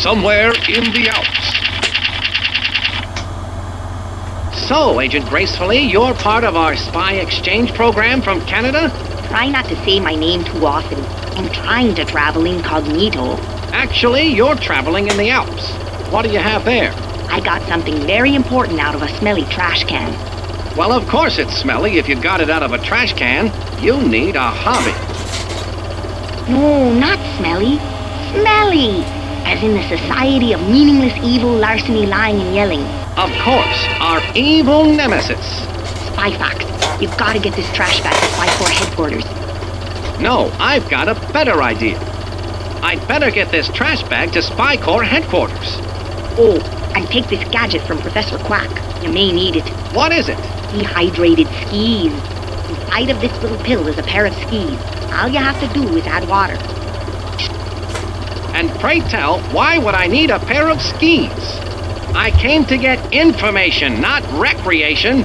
somewhere in the Alps. So, Agent Gracefully, you're part of our spy exchange program from Canada? Try not to say my name too often. I'm trying to travel incognito. Actually, you're traveling in the Alps. What do you have there? I got something very important out of a smelly trash can. Well, of course it's smelly if you got it out of a trash can. You need a hobby. No, not smelly. Smelly! As in the Society of Meaningless Evil Larceny Lying and Yelling. Of course, our evil nemesis. Spy Fox, you've got to get this trash bag to Spy Corps headquarters. No, I've got a better idea. I'd better get this trash bag to Spy Corps headquarters. Oh, and take this gadget from Professor Quack. You may need it. What is it? Dehydrated skis. Inside of this little pill is a pair of skis. All you have to do is add water. And pray tell, why would I need a pair of skis? I came to get information, not recreation.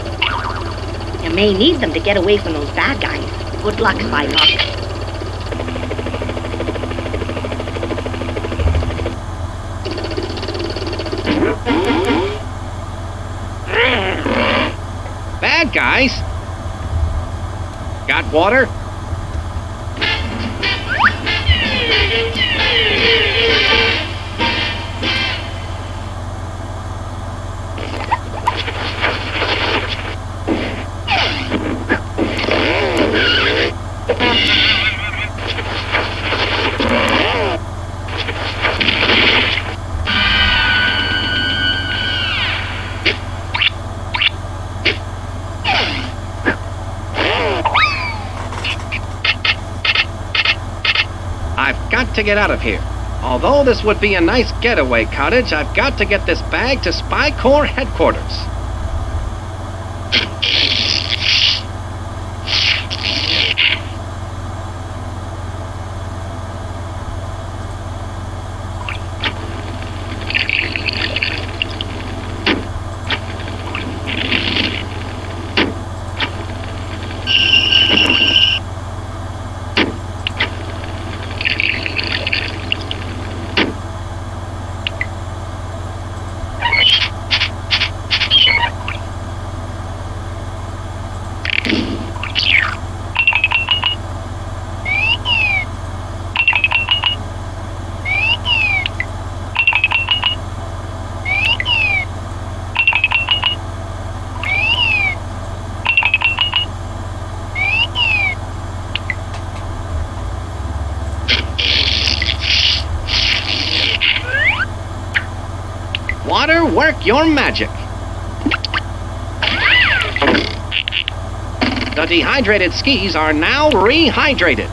You may need them to get away from those bad guys. Good luck, Spy Fox. Bad guys? Got water? I've got to get out of here. Although this would be a nice getaway cottage, I've got to get this bag to Spy Corps headquarters. Water, work your magic. The dehydrated skis are now rehydrated.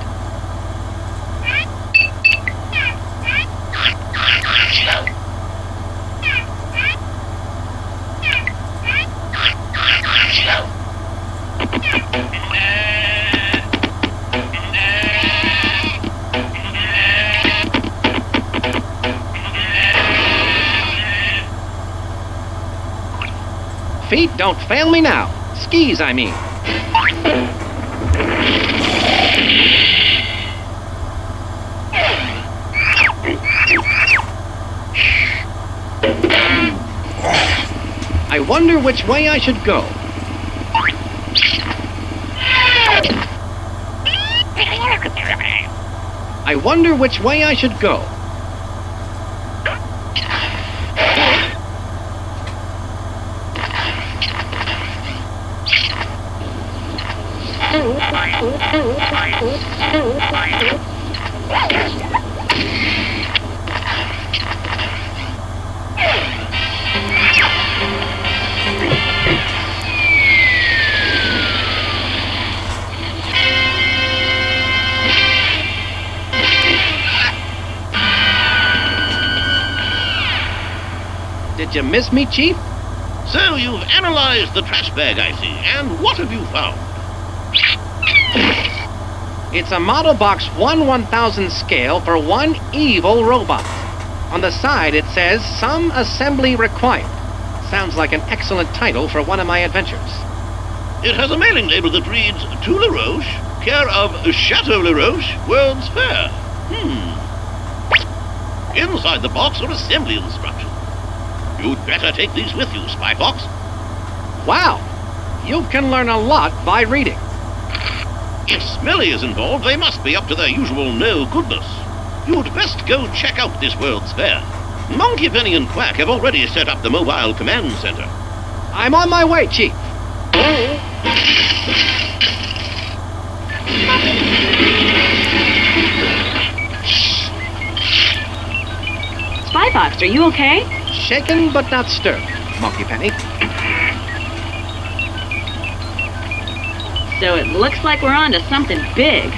Feet, don't fail me now. Skis, I mean. I wonder which way I should go. I wonder which way I should go. Did you miss me, Chief? So you've analyzed the trash bag, I see. And what have you found? It's a model box 1/1000 scale for one evil robot. On the side it says, "Some assembly required." Sounds like an excellent title for one of my adventures. It has a mailing label that reads, "To La Roche, care of Chateau La Roche, World's Fair." Inside the box are assembly instructions. You'd better take these with you, Spy Fox. Wow! You can learn a lot by reading. If Smelly is involved, they must be up to their usual no-goodness. You'd best go check out this World's Fair. Monkey, Penny, and Quack have already set up the mobile command center. I'm on my way, Chief. Spy Fox, are you okay? Shaken but not stirred, Monkey Penny. So it looks like we're on to something big.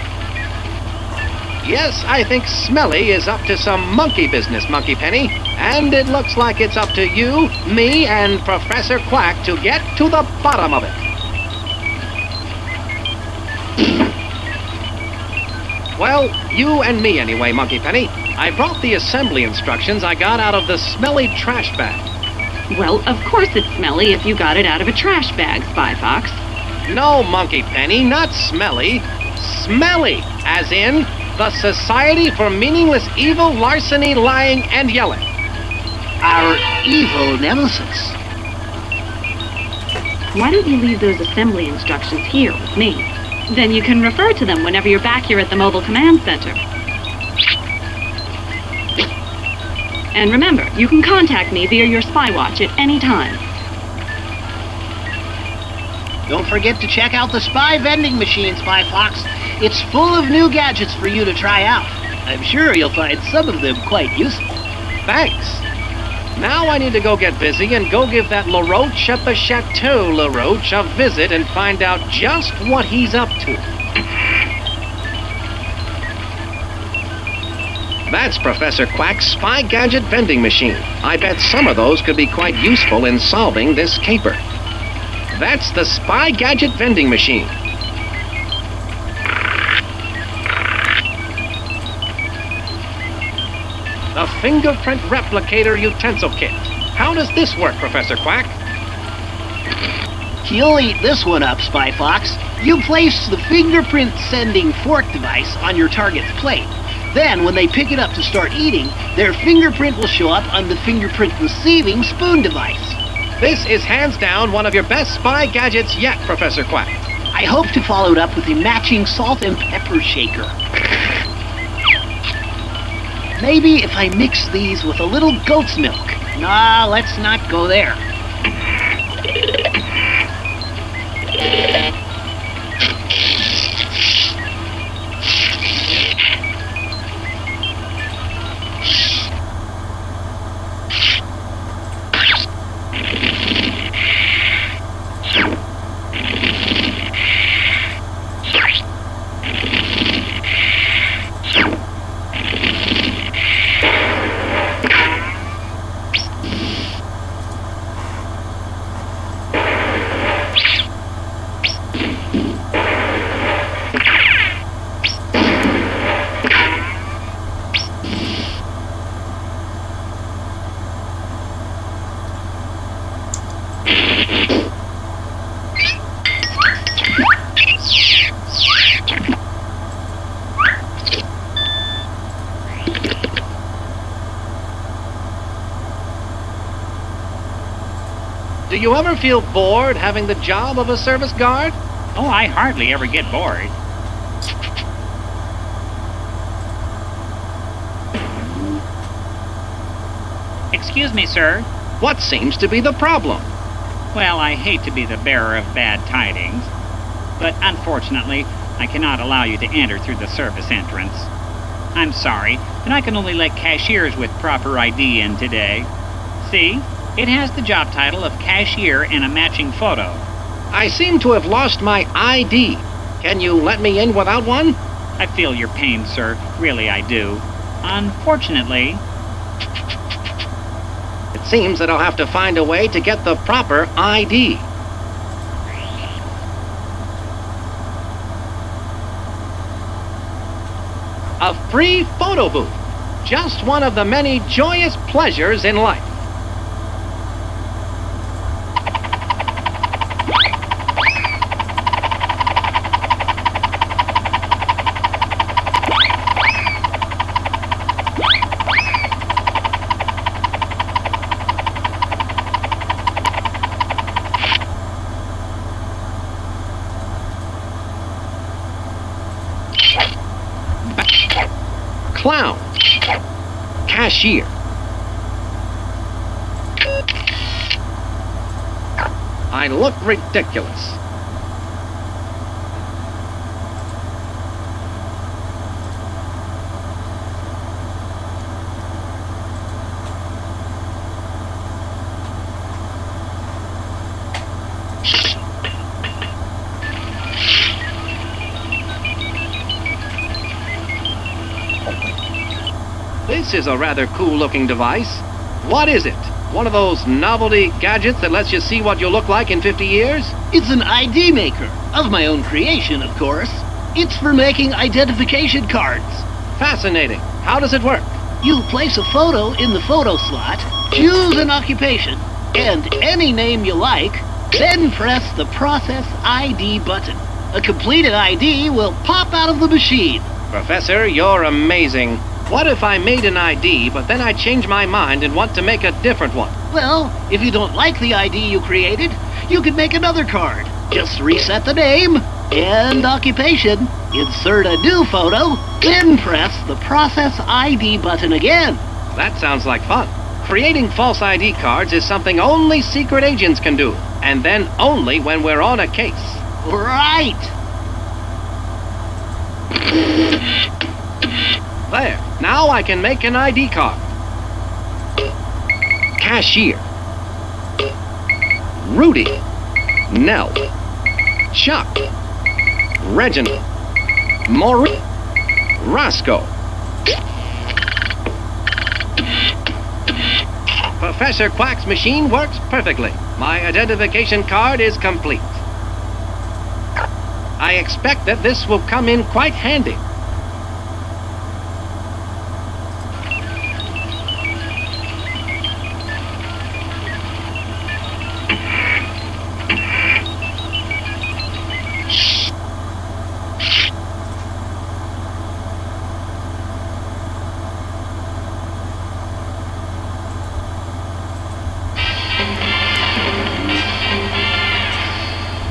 Yes, I think Smelly is up to some monkey business, Monkey Penny. And it looks like it's up to you, me, and Professor Quack to get to the bottom of it. Well, you and me anyway, Monkey Penny. I brought the assembly instructions I got out of the smelly trash bag. Well, of course it's smelly if you got it out of a trash bag, Spy Fox. No, Monkey Penny, not smelly. Smelly, as in the Society for Meaningless Evil, Larceny, Lying, and Yelling. Our evil nemesis. Why don't you leave those assembly instructions here with me? Then you can refer to them whenever you're back here at the Mobile Command Center. And remember, you can contact me via your spy watch at any time. Don't forget to check out the spy vending machine, Spy Fox. It's full of new gadgets for you to try out. I'm sure you'll find some of them quite useful. Thanks. Now I need to go get busy and go give that LaRoche at the Chateau LaRoche a visit and find out just what he's up to. That's Professor Quack's spy gadget vending machine. I bet some of those could be quite useful in solving this caper. That's the spy gadget vending machine. The fingerprint replicator utensil kit. How does this work, Professor Quack? You'll eat this one up, Spy Fox. You place the fingerprint sending fork device on your target's plate. Then, when they pick it up to start eating, their fingerprint will show up on the fingerprint receiving spoon device. This is hands down one of your best spy gadgets yet, Professor Quack. I hope to follow it up with a matching salt and pepper shaker. Maybe if I mix these with a little goat's milk. Nah, let's not go there. Do you ever feel bored having the job of a service guard? Oh, I hardly ever get bored. Excuse me, sir. What seems to be the problem? Well, I hate to be the bearer of bad tidings, but unfortunately, I cannot allow you to enter through the service entrance. I'm sorry, but I can only let cashiers with proper ID in today. See? It has the job title of cashier and a matching photo. I seem to have lost my ID. Can you let me in without one? I feel your pain, sir. Really, I do. Unfortunately, It seems that I'll have to find a way to get the proper ID. A free photo booth. Just one of the many joyous pleasures in life. Clown. Cashier. I look ridiculous. This is a rather cool-looking device. What is it? One of those novelty gadgets that lets you see what you'll look like in 50 years? It's an ID maker, of my own creation, of course. It's for making identification cards. Fascinating. How does it work? You place a photo in the photo slot, choose an occupation, and any name you like, then press the Process ID button. A completed ID will pop out of the machine. Professor, you're amazing. What if I made an ID, but then I change my mind and want to make a different one? Well, if you don't like the ID you created, you can make another card. Just reset the name and occupation, insert a new photo, then press the Process ID button again. That sounds like fun. Creating false ID cards is something only secret agents can do, and then only when we're on a case. Right. There. Now I can make an ID card. Cashier. Rudy. Nell. Chuck. Reginald. Maurice. Roscoe. Professor Quack's machine works perfectly. My identification card is complete. I expect that this will come in quite handy.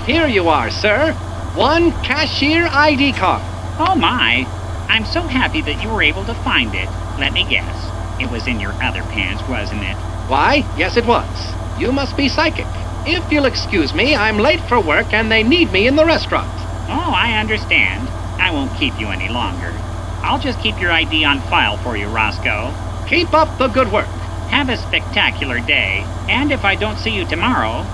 Here you are, sir. One cashier ID card. Oh my! I'm so happy that you were able to find it. Let me guess. It was in your other pants, wasn't it? Why, yes it was. You must be psychic. If you'll excuse me, I'm late for work and they need me in the restaurant. Oh, I understand. I won't keep you any longer. I'll just keep your ID on file for you, Roscoe. Keep up the good work. Have a spectacular day. And if I don't see you tomorrow...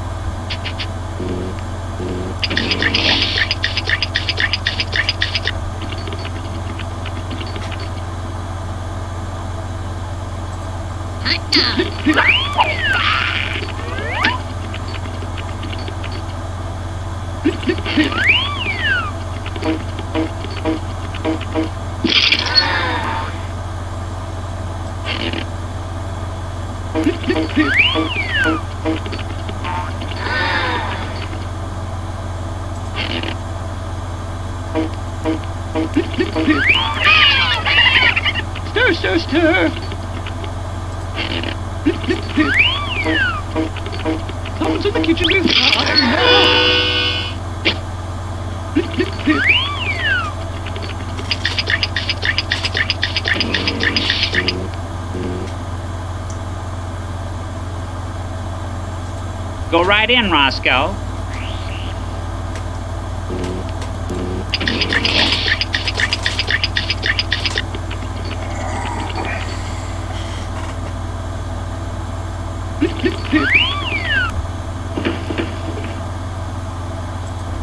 Stir, stir, stir. Someone's in the kitchen this time. Go right in, Roscoe.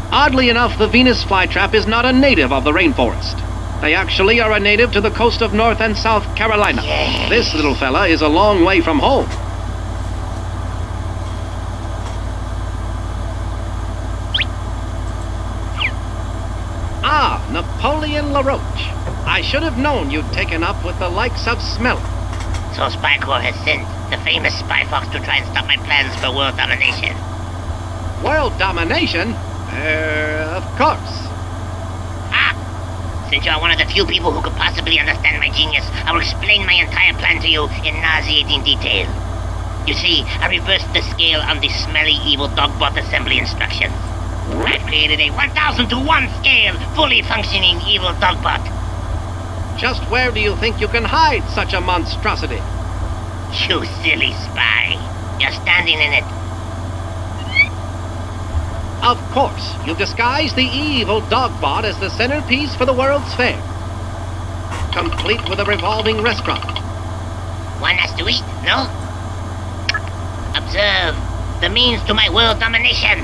Oddly enough, the Venus flytrap is not a native of the rainforest. They actually are a native to the coast of North and South Carolina. This little fella is a long way from home. Ah, Napoleon LaRoche. I should have known you'd taken up with the likes of Smelly. So Spy Corps has sent the famous Spy Fox to try and stop my plans for world domination. World domination? Of course. Ah! Since you are one of the few people who could possibly understand my genius, I will explain my entire plan to you in nauseating detail. You see, I reversed the scale on the smelly evil dogbot assembly instructions. I've created a 1000 to 1 scale, fully functioning evil dogbot. Just where do you think you can hide such a monstrosity? You silly spy. You're standing in it. Of course, you've disguised the evil Dogbot as the centerpiece for the World's Fair. Complete with a revolving restaurant. One has to eat, no? Observe the means to my world domination.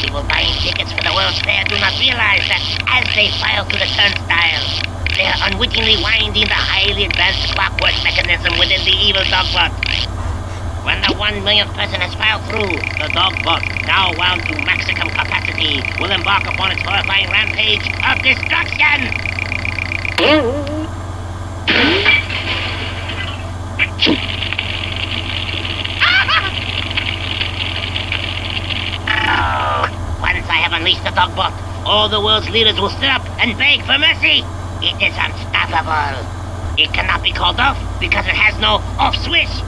People buying tickets for the World's Fair do not realize that as they file through the turnstiles, they are unwittingly winding the highly advanced clockwork mechanism within the evil Dogbot. When the 1 millionth person has filed through, the Dogbot, now wound to maximum capacity, will embark upon its horrifying rampage of destruction! Once I have unleashed the Dogbot, all the world's leaders will sit up and beg for mercy! It is unstoppable. It cannot be called off because it has no off switch.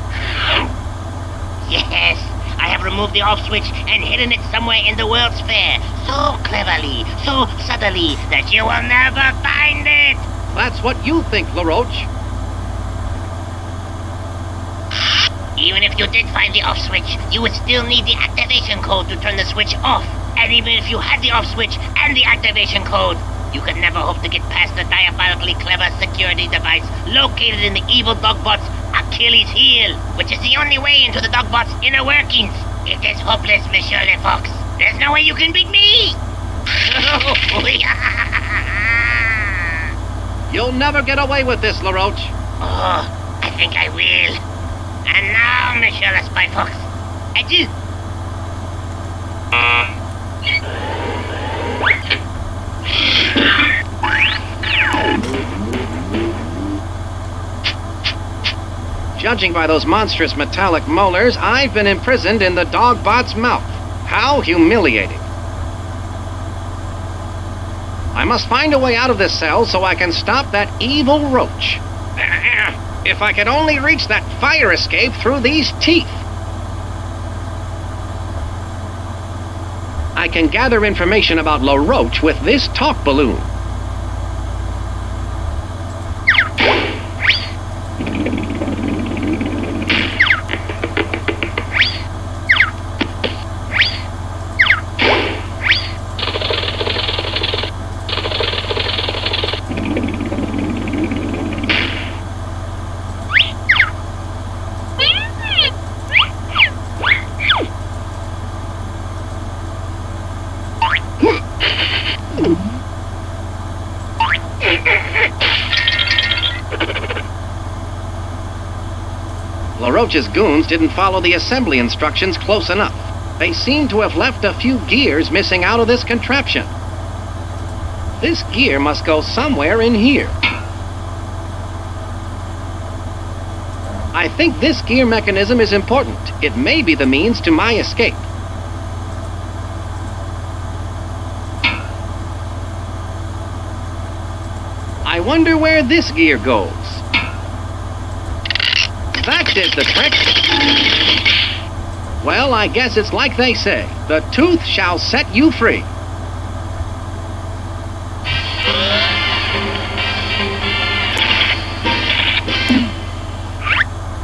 Yes, I have removed the off switch and hidden it somewhere in the World's Fair. So cleverly, so subtly, that you will never find it. That's what you think, LaRoche. Even if you did find the off switch, you would still need the activation code to turn the switch off. And even if you had the off switch and the activation code, you could never hope to get past the diabolically clever security device located in the evil Dogbot's Achilles heel, which is the only way into the Dogbot's inner workings. It is hopeless, Monsieur Le Fox. There's no way you can beat me! You'll never get away with this, LaRoche. Oh, I think I will. And now, Monsieur Le Spy Fox, adieu! Judging by those monstrous metallic molars, I've been imprisoned in the Dogbot's mouth. How humiliating. I must find a way out of this cell so I can stop that evil roach. If I could only reach that fire escape through these teeth. I can gather information about LaRoche with this talk balloon. LaRoche's goons didn't follow the assembly instructions close enough. They seem to have left a few gears missing out of this contraption. This gear must go somewhere in here. I think this gear mechanism is important. It may be the means to my escape. I wonder where this gear goes. That did the trick. Well, I guess it's like they say. The tooth shall set you free.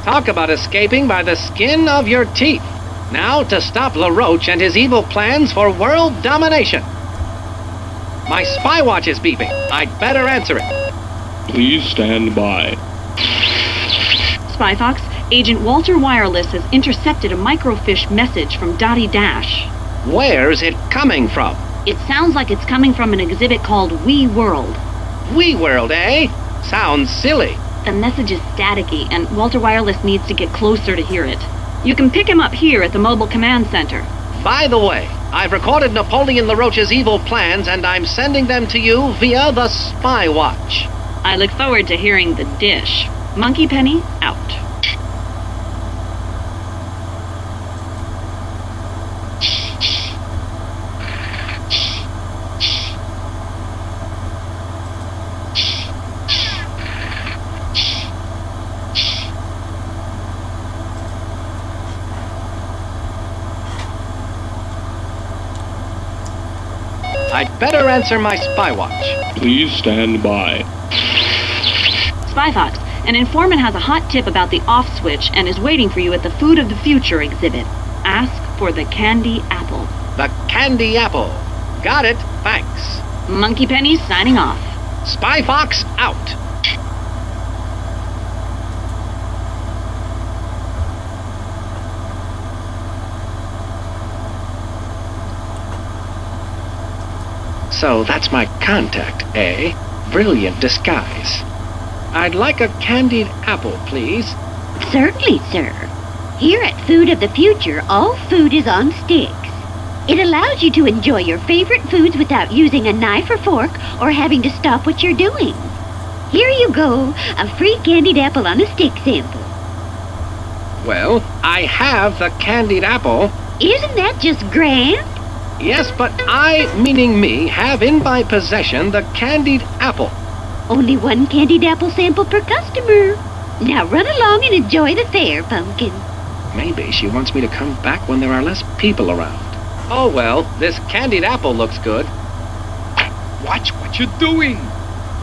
Talk about escaping by the skin of your teeth. Now to stop LaRoche and his evil plans for world domination. My spy watch is beeping. I'd better answer it. Please stand by. Spy Fox, Agent Walter Wireless has intercepted a microfiche message from Dottie Dash. Where's it coming from? It sounds like it's coming from an exhibit called We World. We World, eh? Sounds silly. The message is staticky, and Walter Wireless needs to get closer to hear it. You can pick him up here at the Mobile Command Center. By the way, I've recorded Napoleon LaRoche's evil plans, and I'm sending them to you via the Spy Watch. I look forward to hearing the dish. Monkey Penny, out. I'd better answer my spy watch. Please stand by. Spy Fox, an informant has a hot tip about the off switch and is waiting for you at the Food of the Future exhibit. Ask for the candy apple. The candy apple. Got it. Thanks. Monkey Penny signing off. Spy Fox out. So that's my contact, eh? Brilliant disguise. I'd like a candied apple, please. Certainly, sir. Here at Food of the Future, all food is on sticks. It allows you to enjoy your favorite foods without using a knife or fork or having to stop what you're doing. Here you go, a free candied apple on a stick sample. Well, I have the candied apple. Isn't that just grand? Yes, but I, meaning me, have in my possession the candied apple. Only one candied apple sample per customer. Now run along and enjoy the fair, Pumpkin. Maybe she wants me to come back when there are less people around. Oh well, this candied apple looks good. Watch what you're doing.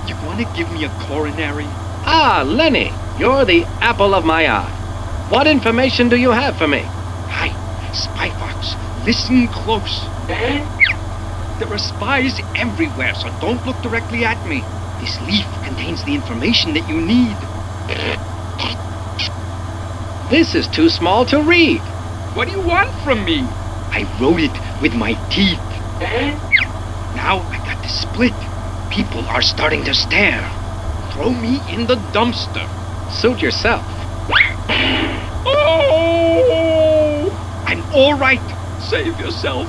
You want to give me a coronary? Ah, Lenny, you're the apple of my eye. What information do you have for me? Hi, Spy Fox. Listen close. There are spies everywhere, so don't look directly at me. This leaf contains the information that you need. This is too small to read. What do you want from me? I wrote it with my teeth. Now I got to split. People are starting to stare. Throw me in the dumpster. Suit yourself. Oh! I'm all right. Save yourself.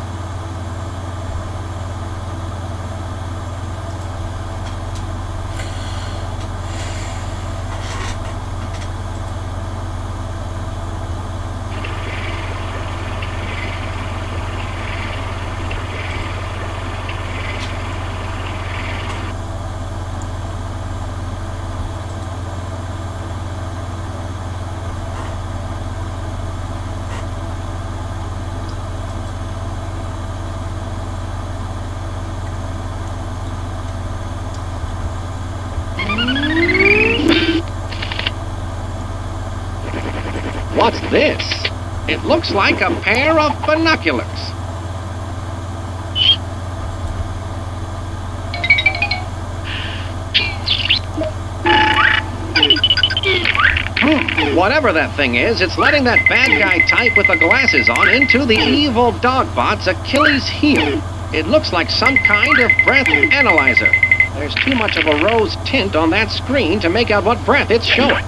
What's this? It looks like a pair of binoculars. Whatever that thing is, it's letting that bad guy type with the glasses on into the evil dogbot's Achilles heel. It looks like some kind of breath analyzer. There's too much of a rose tint on that screen to make out what breath it's showing.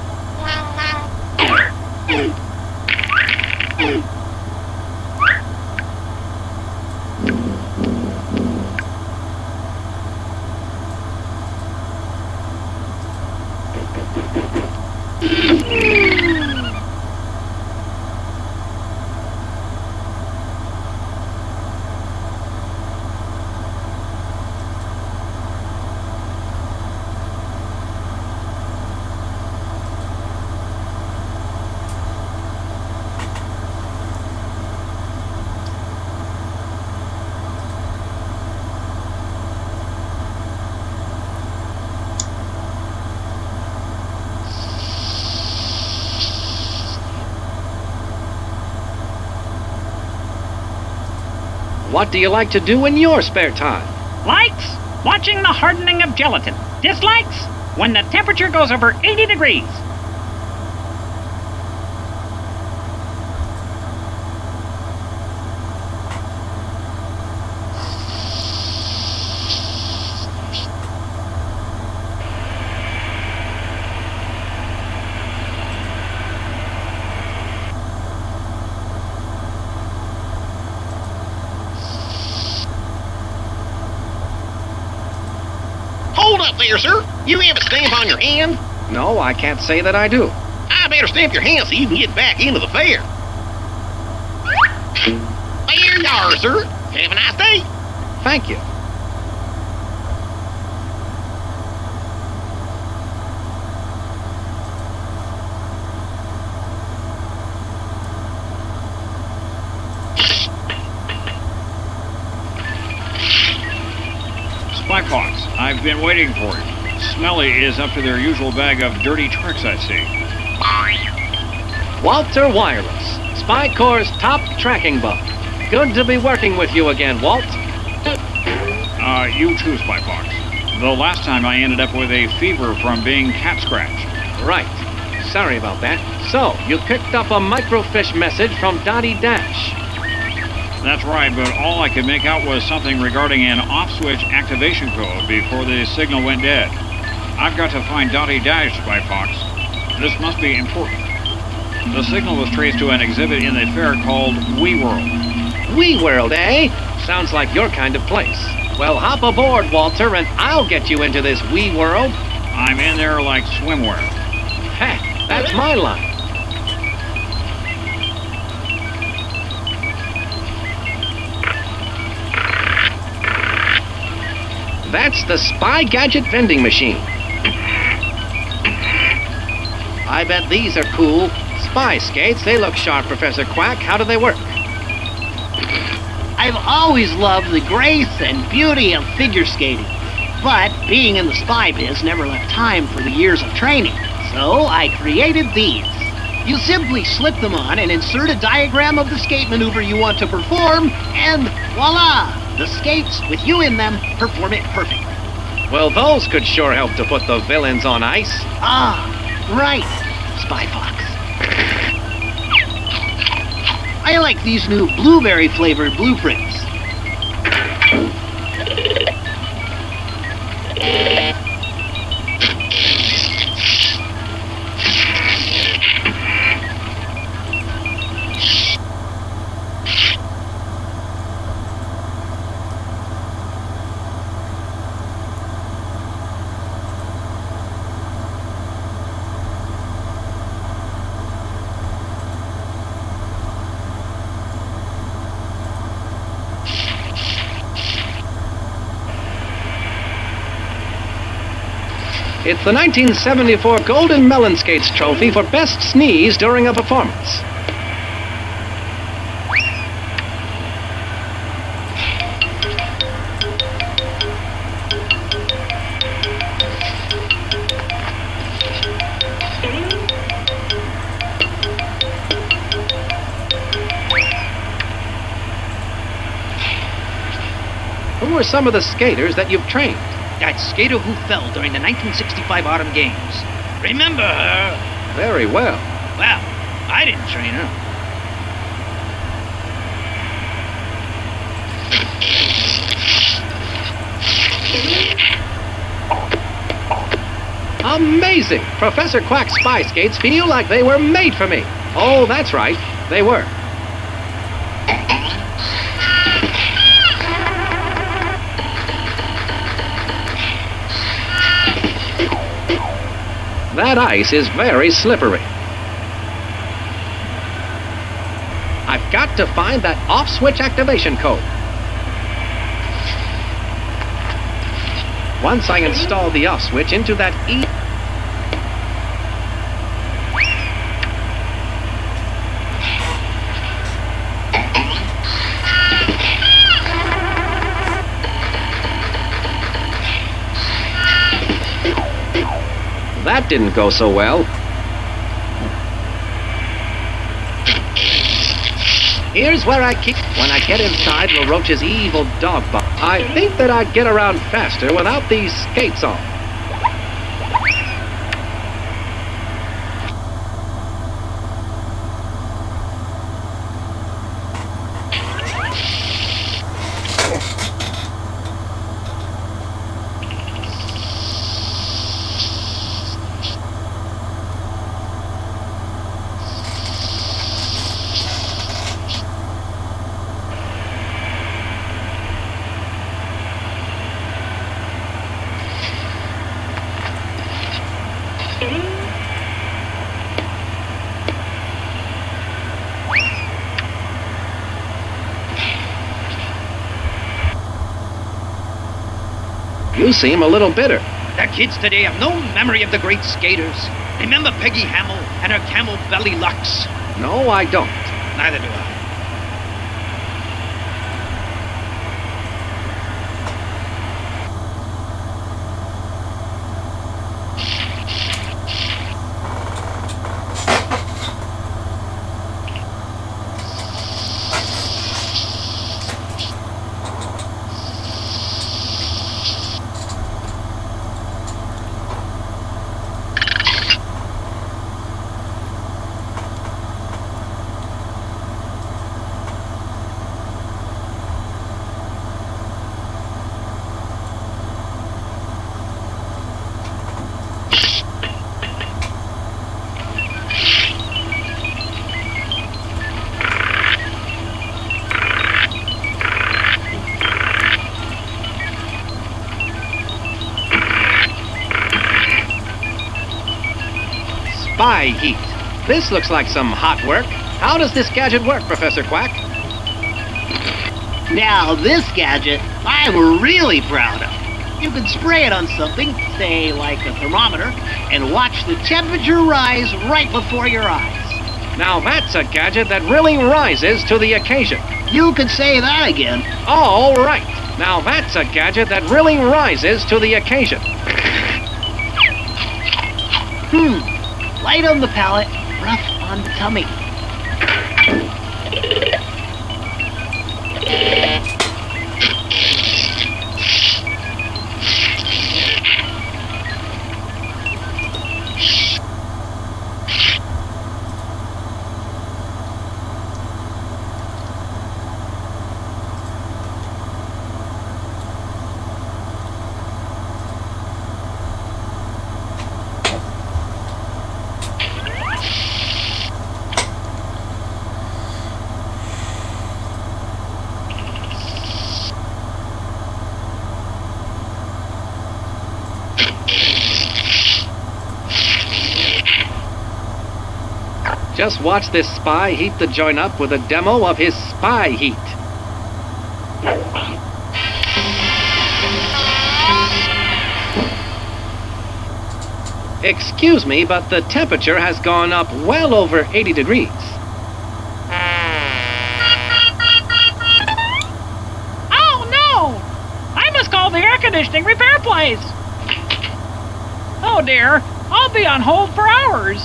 What do you like to do in your spare time? Likes? Watching the hardening of gelatin. Dislikes? When the temperature goes over 80 degrees. Hold up there, sir. You have a stamp on your hand? No, I can't say that I do. I better stamp your hand so you can get back into the fair. There you are, sir. Have a nice day. Thank you. Spy Fox, I've been waiting for you. Smelly is up to their usual bag of dirty tricks, I see. Walter Wireless, Spy Corps' top tracking bug. Good to be working with you again, Walt. You too, Spy Fox. The last time I ended up with a fever from being cat scratched. Right. Sorry about that. So, you picked up a microfiche message from Dottie Dash. That's right, but all I could make out was something regarding an off-switch activation code before the signal went dead. I've got to find Dottie Dash, Spy Fox. This must be important. The signal was traced to an exhibit in the fair called WeWorld. WeWorld, eh? Sounds like your kind of place. Well, hop aboard, Walter, and I'll get you into this WeWorld. I'm in there like swimwear. Heck, that's my line. That's the Spy Gadget vending machine. I bet these are cool. Spy skates, they look sharp, Professor Quack. How do they work? I've always loved the grace and beauty of figure skating. But being in the spy biz never left time for the years of training. So I created these. You simply slip them on and insert a diagram of the skate maneuver you want to perform, and voila! The skates, with you in them, perform it perfectly. Well, those could sure help to put the villains on ice. Ah, right, Spy Fox. I like these new blueberry-flavored blueprints. It's the 1974 Golden Melon Skates Trophy for Best Sneeze during a performance. Who are some of the skaters that you've trained? That skater who fell during the 1965 Autumn Games. Remember her? Very well. Well, I didn't train her. Amazing! Professor Quack's spy skates feel like they were made for me. Oh, that's right. They were. That ice is very slippery. I've got to find that off-switch activation code. Once I install the off-switch into that That didn't go so well. Here's where I keep... When I get inside LaRoche's evil dog box, I think that I'd get around faster without these skates on. You seem a little bitter. The kids today have no memory of the great skaters. Remember Peggy Hamill and her camel belly lux? No, I don't. Neither do I. spy heat. This looks like some hot work. How does this gadget work, Professor Quack? Now, this gadget, I'm really proud of. You can spray it on something, say like a thermometer, and watch the temperature rise right before your eyes. Now that's a gadget that really rises to the occasion. You could say that again. All right. Now that's a gadget that really rises to the occasion. Light on the palate, rough on the tummy. Just watch this spy heat the joint up with a demo of his spy heat. Excuse me, but the temperature has gone up well over 80 degrees. Oh, no! I must call the air conditioning repair place. Oh, dear. I'll be on hold for hours.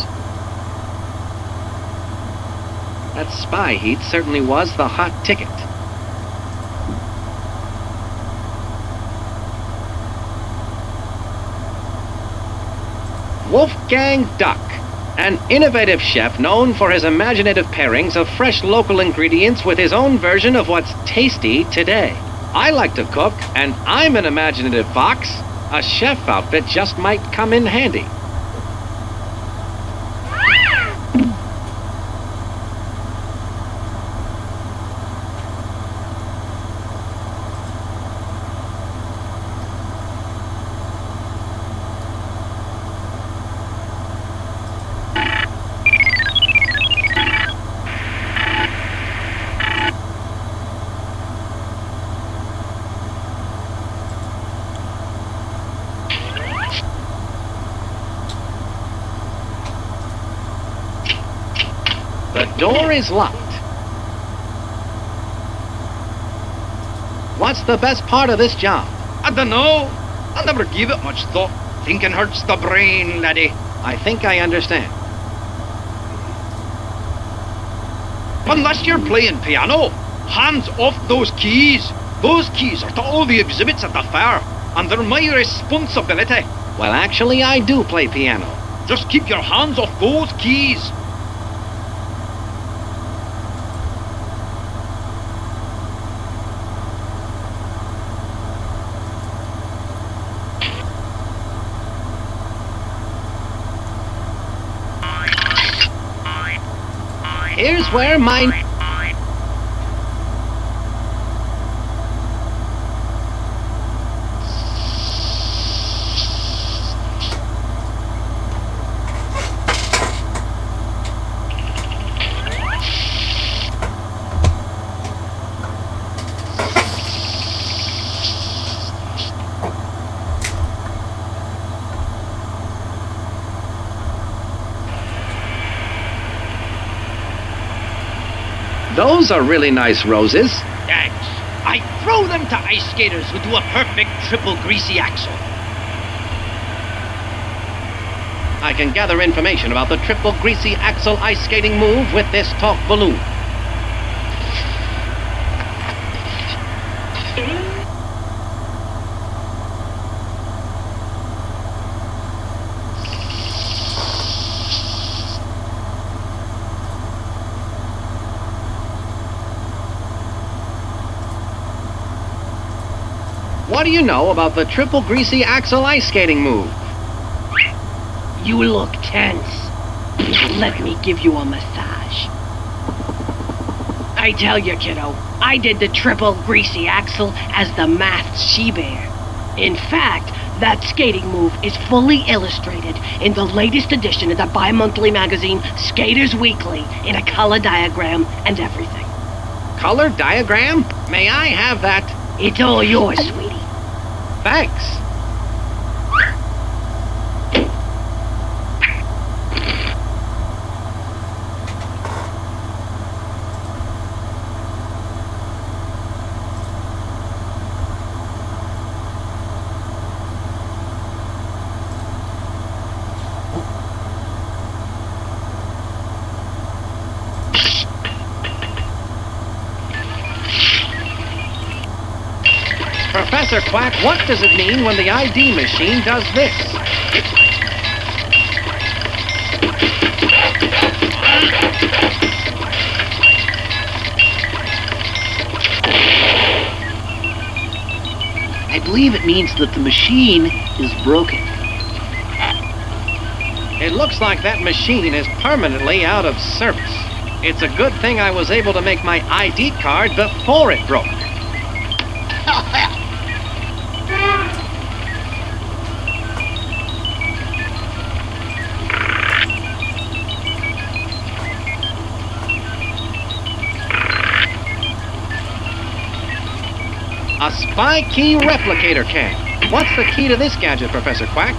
That spy heat certainly was the hot ticket. Wolfgang Duck, an innovative chef known for his imaginative pairings of fresh local ingredients with his own version of what's tasty today. I like to cook, and I'm an imaginative fox. A chef outfit just might come in handy. The door is locked. What's the best part of this job? I don't know. I never gave it much thought. Thinking hurts the brain, laddie. I think I understand. Unless you're playing piano, hands off those keys. Those keys are to all the exhibits at the fair, and they're my responsibility. Well, actually, I do play piano. Just keep your hands off those keys. Here's where my... Those are really nice roses. Thanks. I throw them to ice skaters who do a perfect triple greasy axle. I can gather information about the triple greasy axle ice skating move with this talk balloon. What do you know about the triple greasy axle ice skating move? You look tense. Let me give you a massage. I tell you, kiddo, I did the triple greasy axle as the masked she-bear. In fact, That skating move is fully illustrated in the latest edition of the bi-monthly magazine Skaters Weekly in a color diagram and everything. Color diagram? May I have that? It's all yours, sweetie. Thanks. Professor Quack, what does it mean when the ID machine does this? I believe it means that the machine is broken. It looks like that machine is permanently out of service. It's a good thing I was able to make my ID card before it broke. A spy key replicator cam. What's the key to this gadget, Professor Quack?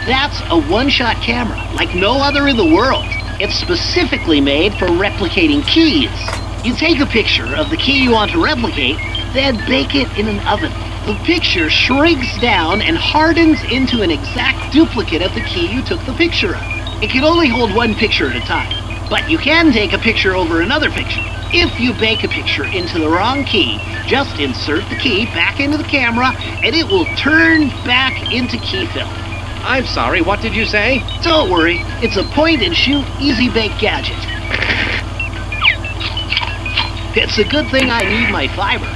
That's a one-shot camera, like no other in the world. It's specifically made for replicating keys. You take a picture of the key you want to replicate, then bake it in an oven. The picture shrinks down and hardens into an exact duplicate of the key you took the picture of. It can only hold one picture at a time, but you can take a picture over another picture. If you bake a picture into the wrong key, just insert the key back into the camera and it will turn back into key film. I'm sorry, what did you say? Don't worry, it's a point-and-shoot, easy-bake gadget. It's a good thing I need my fiber.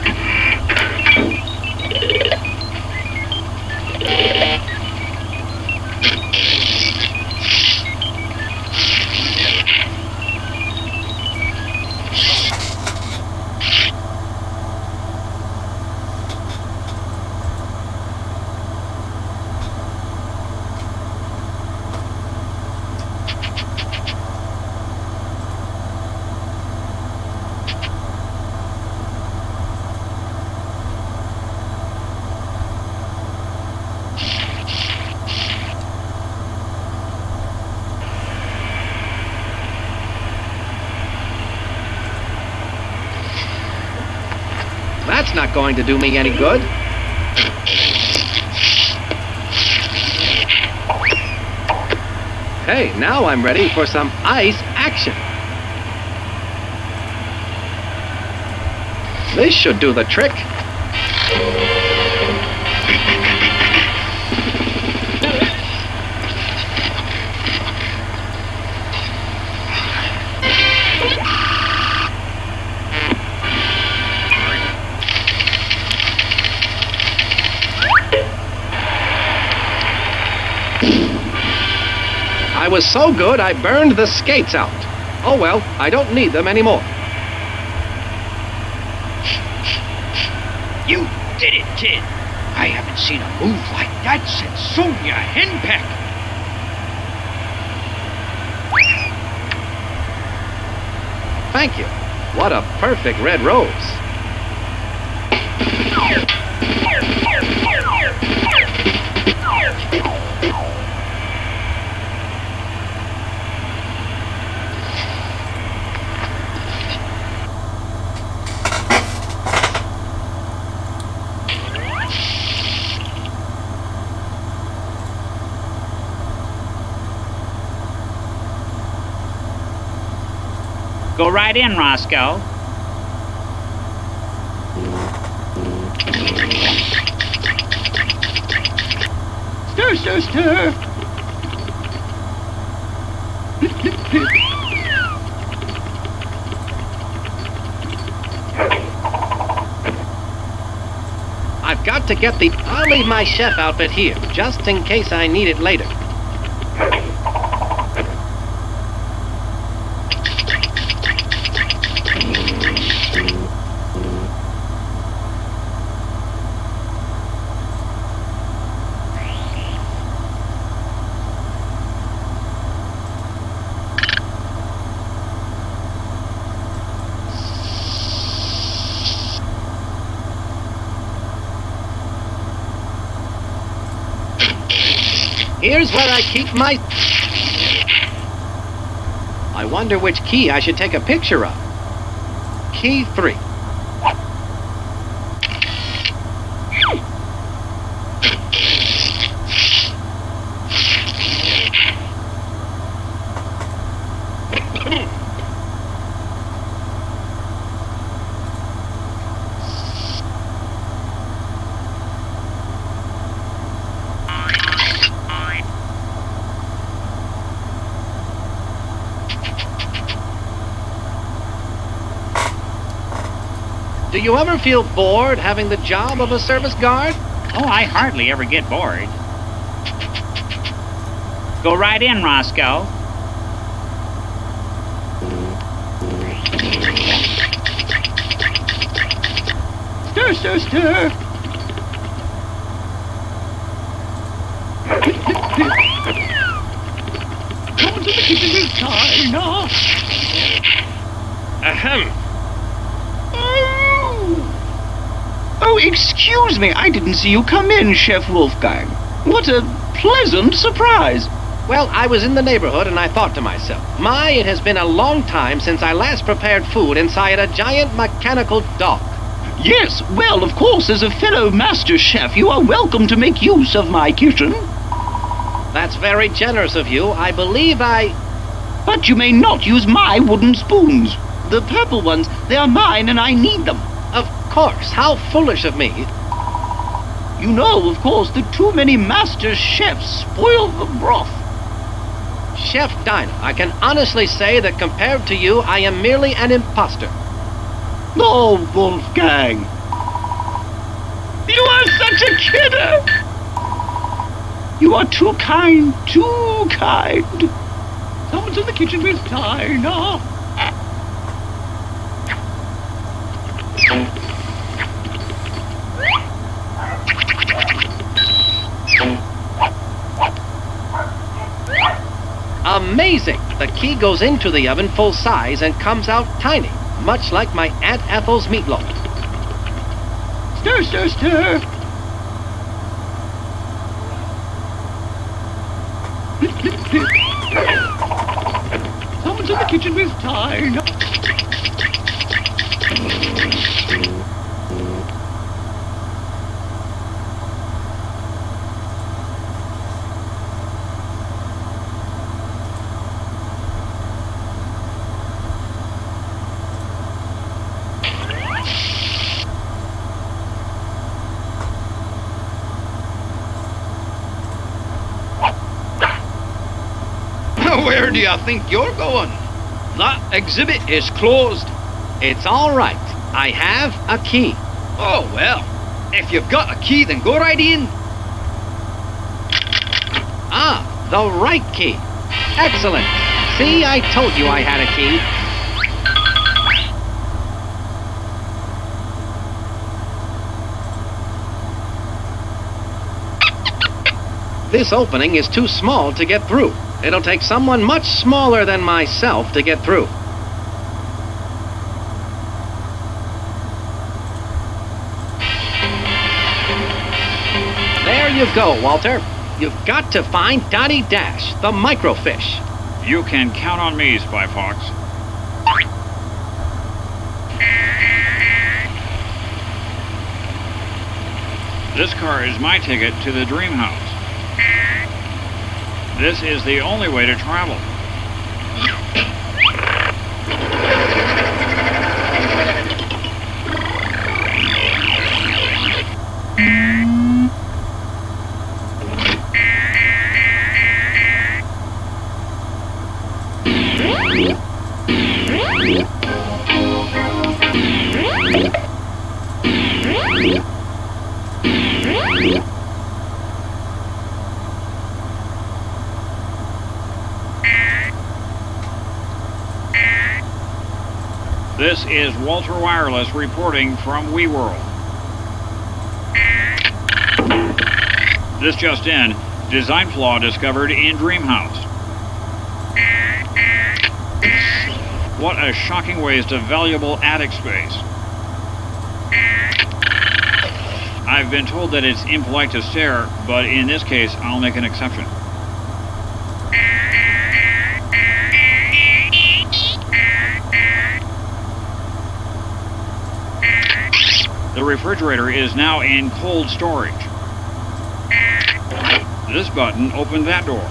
That's not going to do me any good. Hey, now I'm ready for some ice action. This should do the trick. I was so good, I burned the skates out. Oh well, I don't need them anymore. You did it, kid. I haven't seen a move like that since Sonia Henpeck. Thank you. What a perfect red rose. Go right in, Roscoe. Stir, stir, stir. I've got to get the... I'll leave my chef outfit here, just in case I need it later. Here's where I keep my... I wonder which key I should take a picture of. Key 3. Do you ever feel bored having the job of a service guard? Oh, I hardly ever get bored. Go right in, Roscoe. Stir, stir, stir. Come to the kitchen with China. Ahem. Oh, excuse me. I didn't see you come in, Chef Wolfgang. What a pleasant surprise. Well, I was in the neighborhood and I thought to myself, my, it has been a long time since I last prepared food inside a giant mechanical dock. Yes, well, of course, as a fellow master chef, you are welcome to make use of my kitchen. That's very generous of you. I believe I... But you may not use my wooden spoons. The purple ones, they are mine and I need them. Of course. How foolish of me. You know, of course, that too many master chefs spoil the broth. Chef Dinah, I can honestly say that compared to you, I am merely an imposter. Oh, Wolfgang. You are such a kidder. You are too kind, too kind. Someone's in the kitchen with Dinah. Amazing! The key goes into the oven full size and comes out tiny, much like my Aunt Ethel's meatloaf. Stir, stir, stir. Someone's in the kitchen with Dinah. Where do you think you're going? That exhibit is closed. It's all right. I have a key. Oh, well. If you've got a key, then go right in. Ah, the right key. Excellent. See, I told you I had a key. This opening is too small to get through. It'll take someone much smaller than myself to get through. There you go, Walter. You've got to find Dottie Dash, the microfish. You can count on me, Spy Fox. This car is my ticket to the dream house. This is the only way to travel. This is Walter Wireless reporting from WeWorld. This just in, design flaw discovered in Dreamhouse. What a shocking waste of valuable attic space. I've been told that it's impolite to stare, but in this case, I'll make an exception. The refrigerator is now in cold storage. This button opened that door.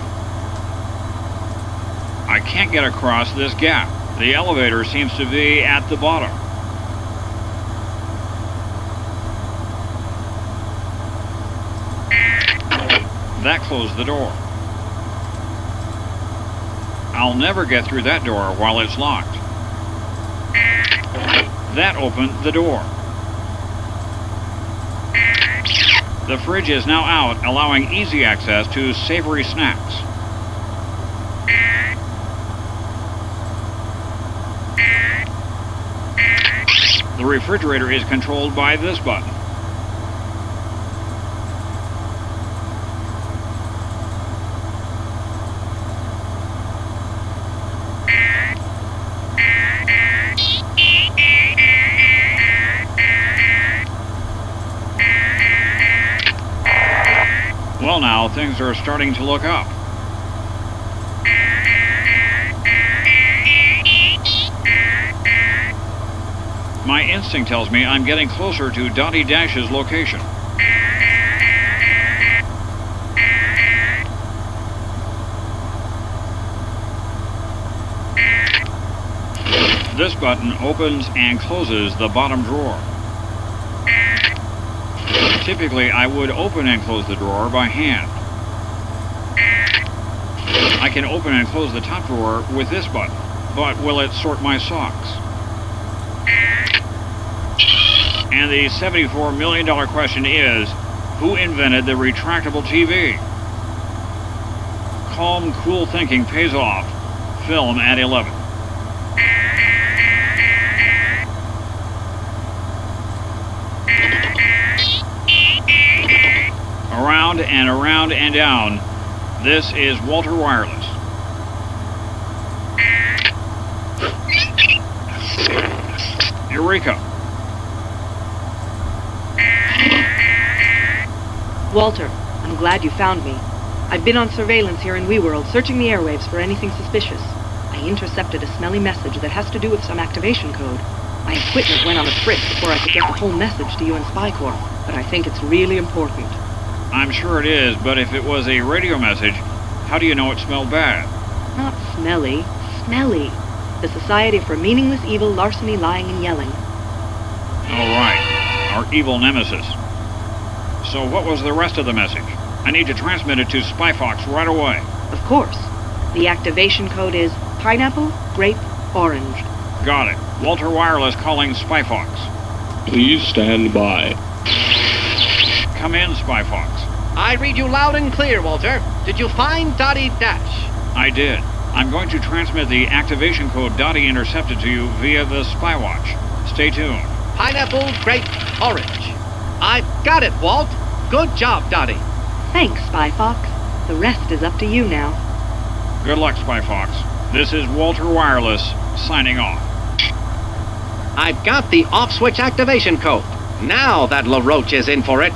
I can't get across this gap. The elevator seems to be at the bottom. That closed the door. I'll never get through that door while it's locked. That opened the door. The fridge is now out, allowing easy access to savory snacks. The refrigerator is controlled by this button. Well, now, things are starting to look up. My instinct tells me I'm getting closer to Dottie Dash's location. This button opens and closes the bottom drawer. Typically, I would open and close the drawer by hand. I can open and close the top drawer with this button, but will it sort my socks? And the $74 million question is, who invented the retractable TV? Calm, cool thinking pays off. Film at 11. Around and around and down. This is Walter Wireless. Eureka. Walter, I'm glad you found me. I've been on surveillance here in WeWorld, searching the airwaves for anything suspicious. I intercepted a smelly message that has to do with some activation code. My equipment went on a trip before I could get the whole message to you and Spy Corps, but I think it's really important. I'm sure it is, but if it was a radio message, how do you know it smelled bad? Not smelly, smelly. The Society for Meaningless Evil, Larceny, Lying, and Yelling. All right, our evil nemesis. So what was the rest of the message? I need to transmit it to Spy Fox right away. Of course. The activation code is pineapple, grape, orange. Got it. Walter Wireless calling Spy Fox. Please stand by. Come in, Spy Fox. I read you loud and clear, Walter. Did you find Dottie Dash? I did. I'm going to transmit the activation code Dottie intercepted to you via the Spy Watch. Stay tuned. Pineapple, grape, orange. I've got it, Walt. Good job, Dottie. Thanks, Spy Fox. The rest is up to you now. Good luck, Spy Fox. This is Walter Wireless, signing off. I've got the off-switch activation code. Now that LaRoche is in for it.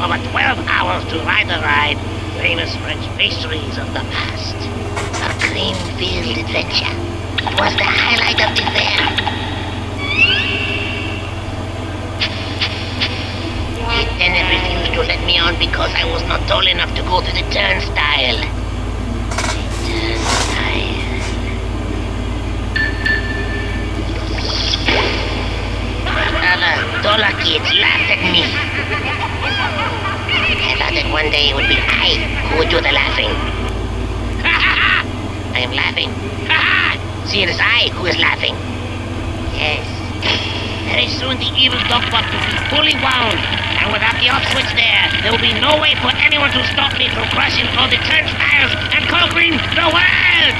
Over 12 hours to ride the ride. Famous French pastries of the past. A cream-filled adventure. It was the highlight of the fair. The tenant refused to let me on because I was not tall enough to go through the turnstile. Other dollar kids laughed at me. I thought that one day it would be I who would do the laughing. I am laughing. See, it is I who is laughing. Yes. Very soon the evil dog box will be fully wound. And without the off switch there will be no way for anyone to stop me from crushing all the turnstiles and conquering the world!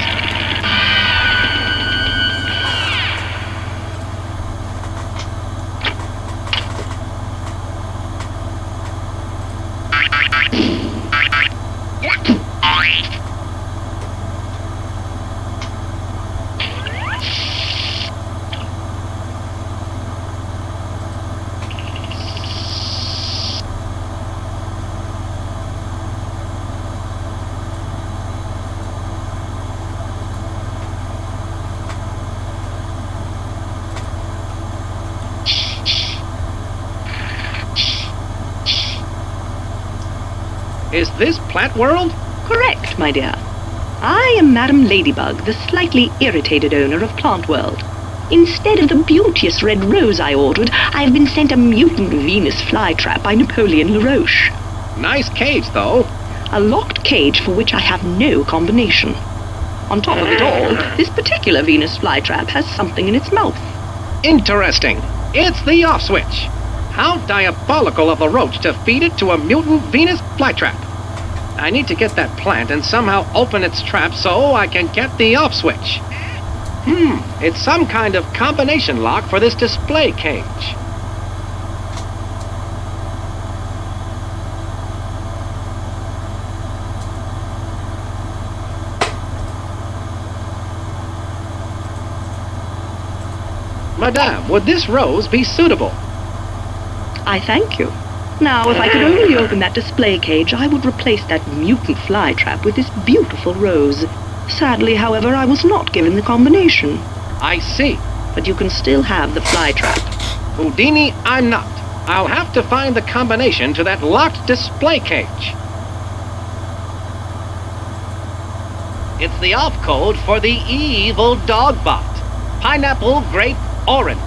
Is this Plant World? Correct, my dear. I am Madam Ladybug, the slightly irritated owner of Plant World. Instead of the beauteous red rose I ordered, I have been sent a mutant Venus flytrap by Napoleon LaRoche. Nice cage, though. A locked cage for which I have no combination. On top of it all, this particular Venus flytrap has something in its mouth. Interesting. It's the off switch. How diabolical of the roach to feed it to a mutant Venus flytrap. I need to get that plant and somehow open its trap so I can get the off switch. It's some kind of combination lock for this display cage. Madame, would this rose be suitable? I thank you. Now, if I could only open that display cage, I would replace that mutant flytrap with this beautiful rose. Sadly, however, I was not given the combination. I see. But you can still have the flytrap. Houdini, I'm not. I'll have to find the combination to that locked display cage. It's the off code for the evil dog bot. Pineapple, grape, orange.